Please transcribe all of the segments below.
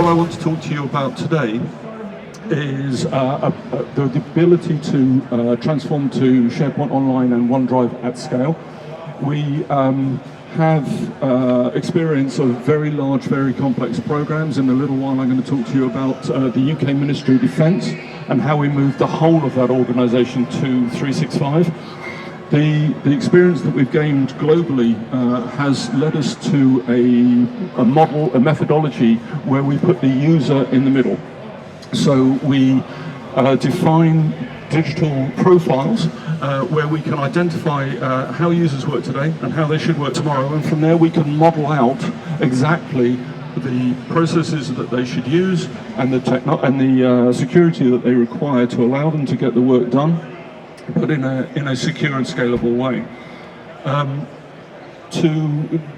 what I want to talk to you about today is the ability to transform to SharePoint Online and OneDrive at scale. We have experience of very large, very complex programs. In a little while I'm going to talk to you about the UK Ministry of Defence and how we moved the whole of that organisation to 365. The experience that we've gained globally has led us to a model, a methodology where we put the user in the middle. So we define digital profiles where we can identify how users work today and how they should work tomorrow, and from there we can model out exactly the processes that they should use and the security that they require to allow them to get the work done, but in a secure and scalable way.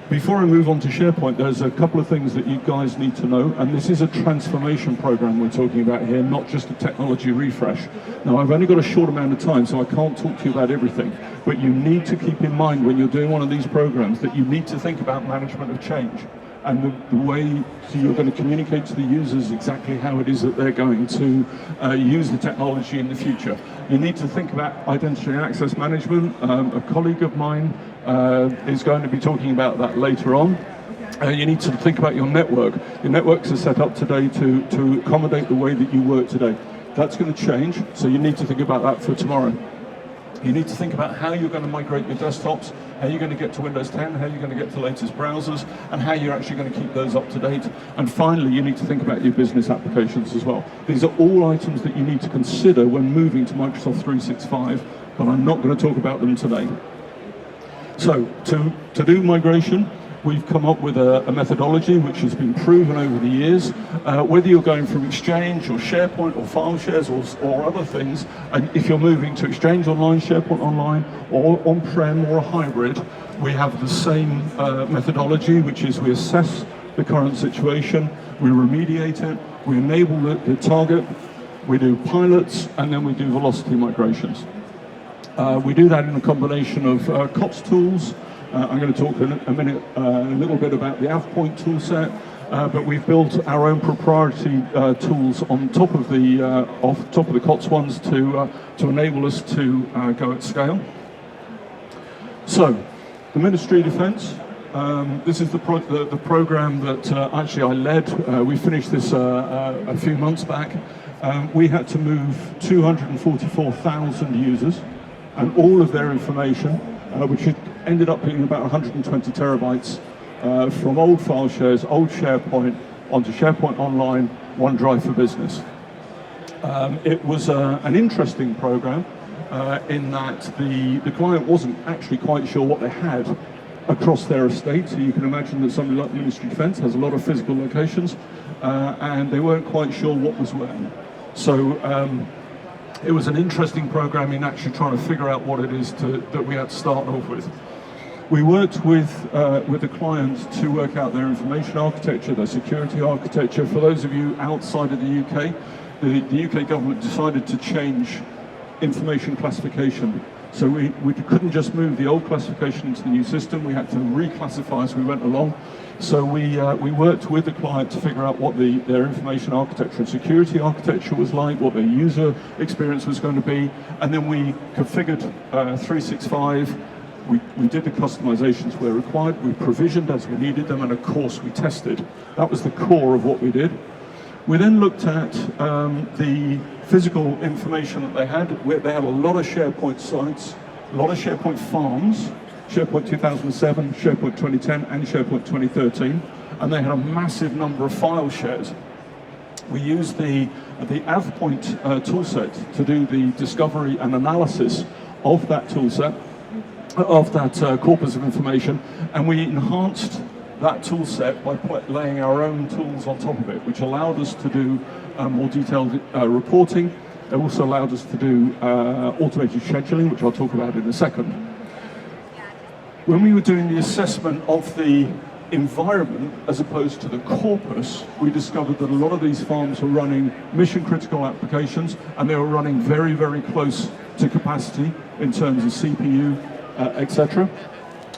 Before I move on to SharePoint, there's a couple of things that you guys need to know, and this is a transformation program we're talking about here, not just a technology refresh. Now, I've only got a short amount of time, so I can't talk to you about everything, but you need to keep in mind when you're doing one of these programs that you need to think about management of change and the way you're going to communicate to the users exactly how it is that they're going to use the technology in the future. You need to think about identity and access management. A colleague of mine is going to be talking about that later on. You need to think about your network. Your networks are set up today to accommodate the way that you work today. That's going to change, so you need to think about that for tomorrow. You need to think about how you're going to migrate your desktops, how you're going to get to Windows 10, how you're going to get to latest browsers, and how you're actually going to keep those up to date. And finally, you need to think about your business applications as well. These are all items that you need to consider when moving to Microsoft 365, but I'm not going to talk about them today. So, to do migration, we've come up with a methodology which has been proven over the years. Whether you're going from Exchange or SharePoint or file shares or other things, and if you're moving to Exchange Online, SharePoint Online, or on-prem or a hybrid, we have the same methodology, which is we assess the current situation, we remediate it, we enable the target, we do pilots, and then we do velocity migrations. We do that in a combination of COTS tools. I'm going to talk in a minute a little bit about the HPE toolset, but we've built our own proprietary tools on top of the COTS ones to enable us to go at scale. So, the Ministry of Defence. This is the program that actually I led. We finished this a few months back. We had to move 244,000 users and all of their information, which had ended up being about 120 terabytes from old file shares, old SharePoint, onto SharePoint Online, OneDrive for Business. It was an interesting program in that the client wasn't actually quite sure what they had across their estate. So you can imagine that somebody like the Ministry of Defence has a lot of physical locations, and they weren't quite sure what was where. So it was an interesting program in actually trying to figure out what it is that we had to start off with. We worked with the client to work out their information architecture, their security architecture. For those of you outside of the UK, the UK government decided to change information classification. So we couldn't just move the old classification into the new system, we had to reclassify as we went along. So we worked with the client to figure out what their information architecture and security architecture was like, what their user experience was going to be, and then we configured 365. We did the customizations where required, we provisioned as we needed them, and of course we tested. That was the core of what we did. We then looked at the physical information that they had. They had a lot of SharePoint sites, a lot of SharePoint farms, SharePoint 2007, SharePoint 2010, and SharePoint 2013, and they had a massive number of file shares. We used the HPE toolset to do the discovery and analysis of that toolset, of that corpus of information, and we enhanced that toolset by laying our own tools on top of it, which allowed us to do more detailed reporting. It also allowed us to do automated scheduling, which I'll talk about in a second. When we were doing the assessment of the environment as opposed to the corpus, we discovered that a lot of these farms were running mission-critical applications, and they were running very, very close to capacity in terms of CPU, etc.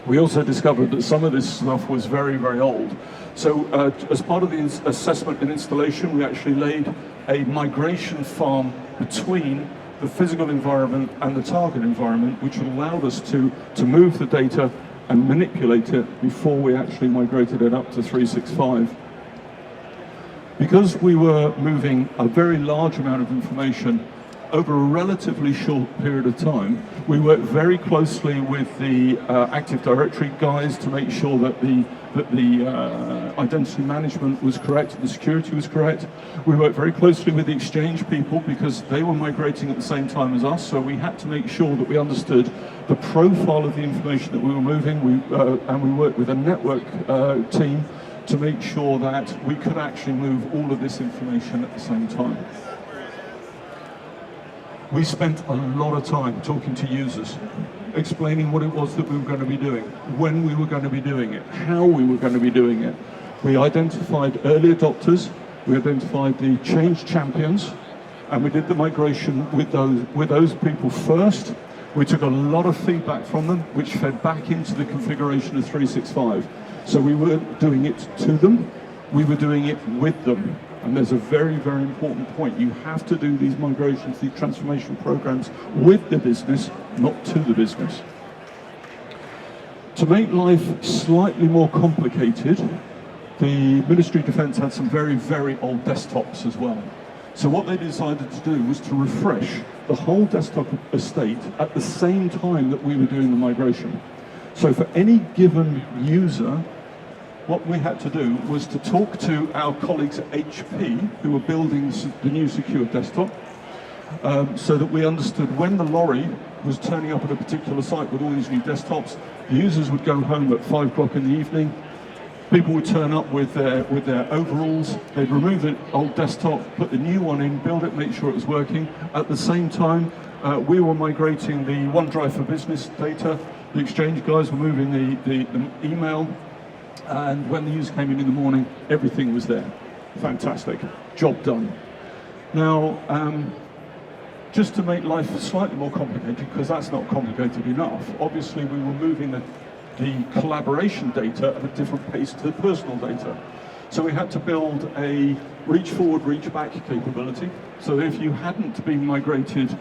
We also discovered that some of this stuff was very, very old. So as part of the assessment and installation, we actually laid a migration farm between the physical environment and the target environment, which allowed us to move the data and manipulate it before we actually migrated it up to 365. Because we were moving a very large amount of information over a relatively short period of time, we worked very closely with the Active Directory guys to make sure that the identity management was correct and the security was correct. We worked very closely with the Exchange people because they were migrating at the same time as us, so we had to make sure that we understood the profile of the information that we were moving, and we worked with a network team to make sure that we could actually move all of this information at the same time. We spent a lot of time talking to users, explaining what it was that we were going to be doing, when we were going to be doing it, how we were going to be doing it. We identified early adopters, we identified the change champions, and we did the migration with those people first. We took a lot of feedback from them, which fed back into the configuration of 365. So we weren't doing it to them, we were doing it with them. And there's a very, very important point. You have to do these migrations, these transformation programs with the business, not to the business. To make life slightly more complicated, the Ministry of Defence had some very, very old desktops as well. So what they decided to do was to refresh the whole desktop estate at the same time that we were doing the migration. So for any given user, what we had to do was to talk to our colleagues at HP who were building the new secure desktop, so that we understood when the lorry was turning up at a particular site with all these new desktops. The users would go home at 5 o'clock in the evening. People would turn up with their overalls. They'd remove the old desktop, put the new one in, build it, make sure it was working. At the same time, we were migrating the OneDrive for Business data. The Exchange guys were moving the email. And when the user came in the morning, everything was there. Fantastic. Job done. Now, just to make life slightly more complicated, because that's not complicated enough, obviously we were moving the collaboration data at a different pace to the personal data. So we had to build a reach forward, reach back capability, so that if you hadn't been migrated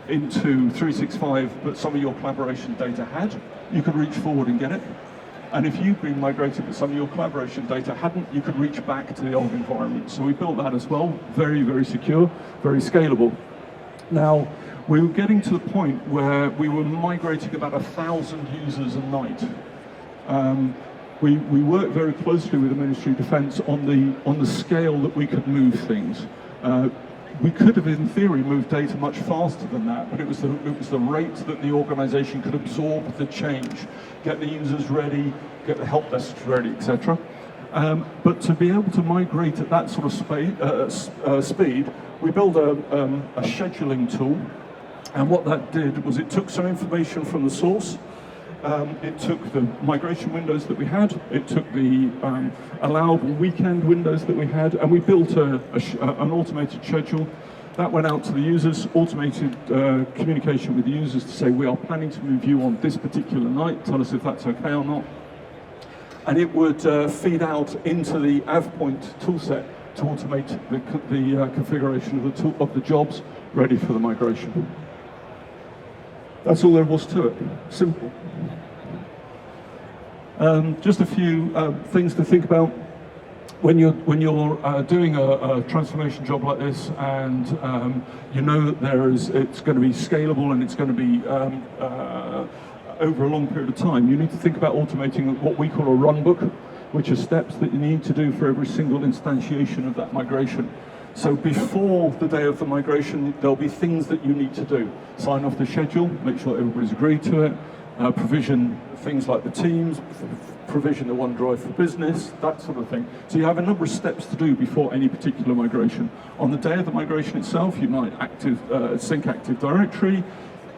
into 365, but some of your collaboration data had, you could reach forward and get it. And if you've been migrated but some of your collaboration data hadn't, you could reach back to the old environment. So we built that as well, very, very secure, very scalable. Now, we were getting to the point where we were migrating about 1,000 users a night. We worked very closely with the Ministry of Defence on the scale that we could move things. We could have, in theory, moved data much faster than that, but it was the rate that the organisation could absorb the change, get the users ready, get the help desks ready, etc. But to be able to migrate at that sort of speed, we built a scheduling tool, and what that did was it took some information from the source. It took the migration windows that we had, it took the allowable weekend windows that we had, and we built an automated schedule that went out to the users, automated communication with the users to say, we are planning to move you on this particular night, tell us if that's okay or not. And it would feed out into the AvePoint toolset to automate the configuration of the jobs ready for the migration. That's all there was to it. Simple. Just a few things to think about when you're doing a transformation job like this, and you know that it's going to be scalable and it's going to be over a long period of time. You need to think about automating what we call a run book, which are steps that you need to do for every single instantiation of that migration. So before the day of the migration, there'll be things that you need to do. Sign off the schedule, make sure everybody's agreed to it, provision things like the Teams, provision the OneDrive for Business, that sort of thing. So you have a number of steps to do before any particular migration. On the day of the migration itself, you might sync Active Directory,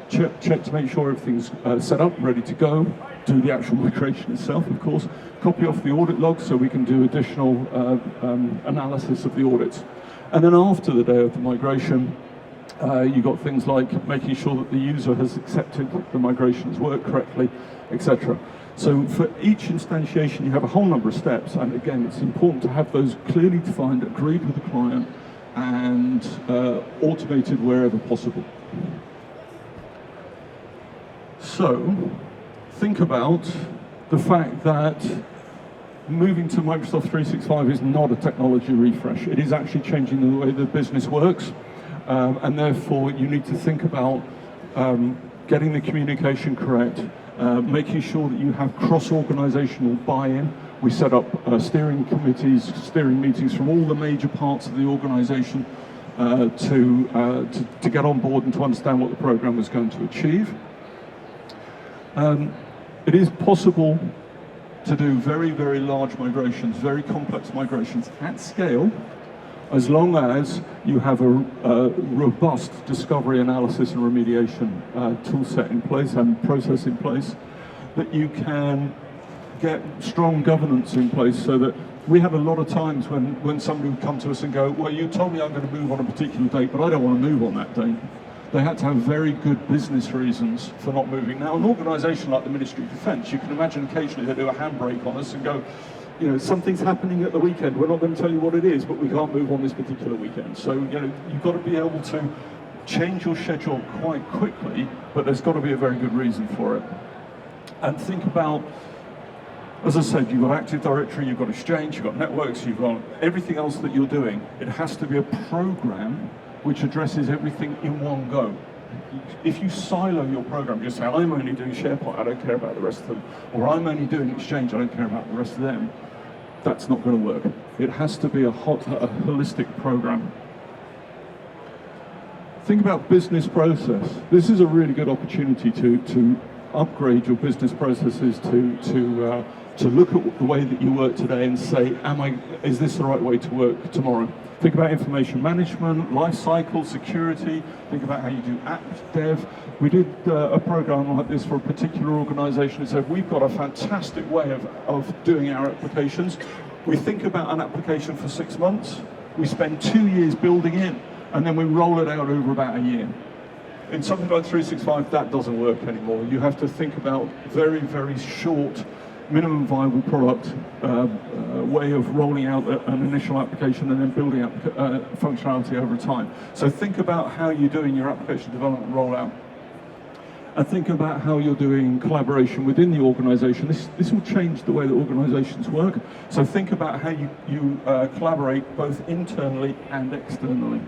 check to make sure everything's set up, ready to go, do the actual migration itself, of course, copy off the audit logs so we can do additional analysis of the audits. And then after the day of the migration, you've got things like making sure that the user has accepted the migration has worked correctly, etc. So for each instantiation, you have a whole number of steps, and again, it's important to have those clearly defined, agreed with the client, and automated wherever possible. So think about the fact that moving to Microsoft 365 is not a technology refresh. It is actually changing the way the business works, and therefore you need to think about getting the communication correct, making sure that you have cross-organizational buy-in. We set up steering committees, steering meetings from all the major parts of the organization to get on board and to understand what the program was going to achieve. It is possible to do very, very large migrations, very complex migrations at scale, as long as you have a robust discovery, analysis, and remediation tool set in place and process in place, that you can get strong governance in place, so that we had a lot of times when somebody would come to us and go, well, you told me I'm going to move on a particular date, but I don't want to move on that date. They had to have very good business reasons for not moving. Now, an organisation like the Ministry of Defence, you can imagine occasionally they do a handbrake on us and go, you know, something's happening at the weekend, we're not going to tell you what it is, but we can't move on this particular weekend. So, you know, you've got to be able to change your schedule quite quickly, but there's got to be a very good reason for it. And think about, as I said, you've got Active Directory, you've got Exchange, you've got networks, you've got everything else that you're doing. It has to be a program which addresses everything in one go. If you silo your program, just say, I'm only doing SharePoint, I don't care about the rest of them, or I'm only doing Exchange, I don't care about the rest of them, that's not going to work. It has to be a holistic program. Think about business process. This is a really good opportunity to upgrade your business processes, to look at the way that you work today and say, is this the right way to work tomorrow? Think about information management, life cycle, security. Think about how you do app dev. We did a program like this for a particular organization and said, we've got a fantastic way of doing our applications. We think about an application for 6 months. We spend 2 years building it, and then we roll it out over about a year. In something like 365, that doesn't work anymore. You have to think about very, very short, minimum viable product way of rolling out an initial application and then building up functionality over time. So think about how you're doing your application development rollout, and think about how you're doing collaboration within the organization. This will change the way that organizations work. So think about how you collaborate both internally and externally.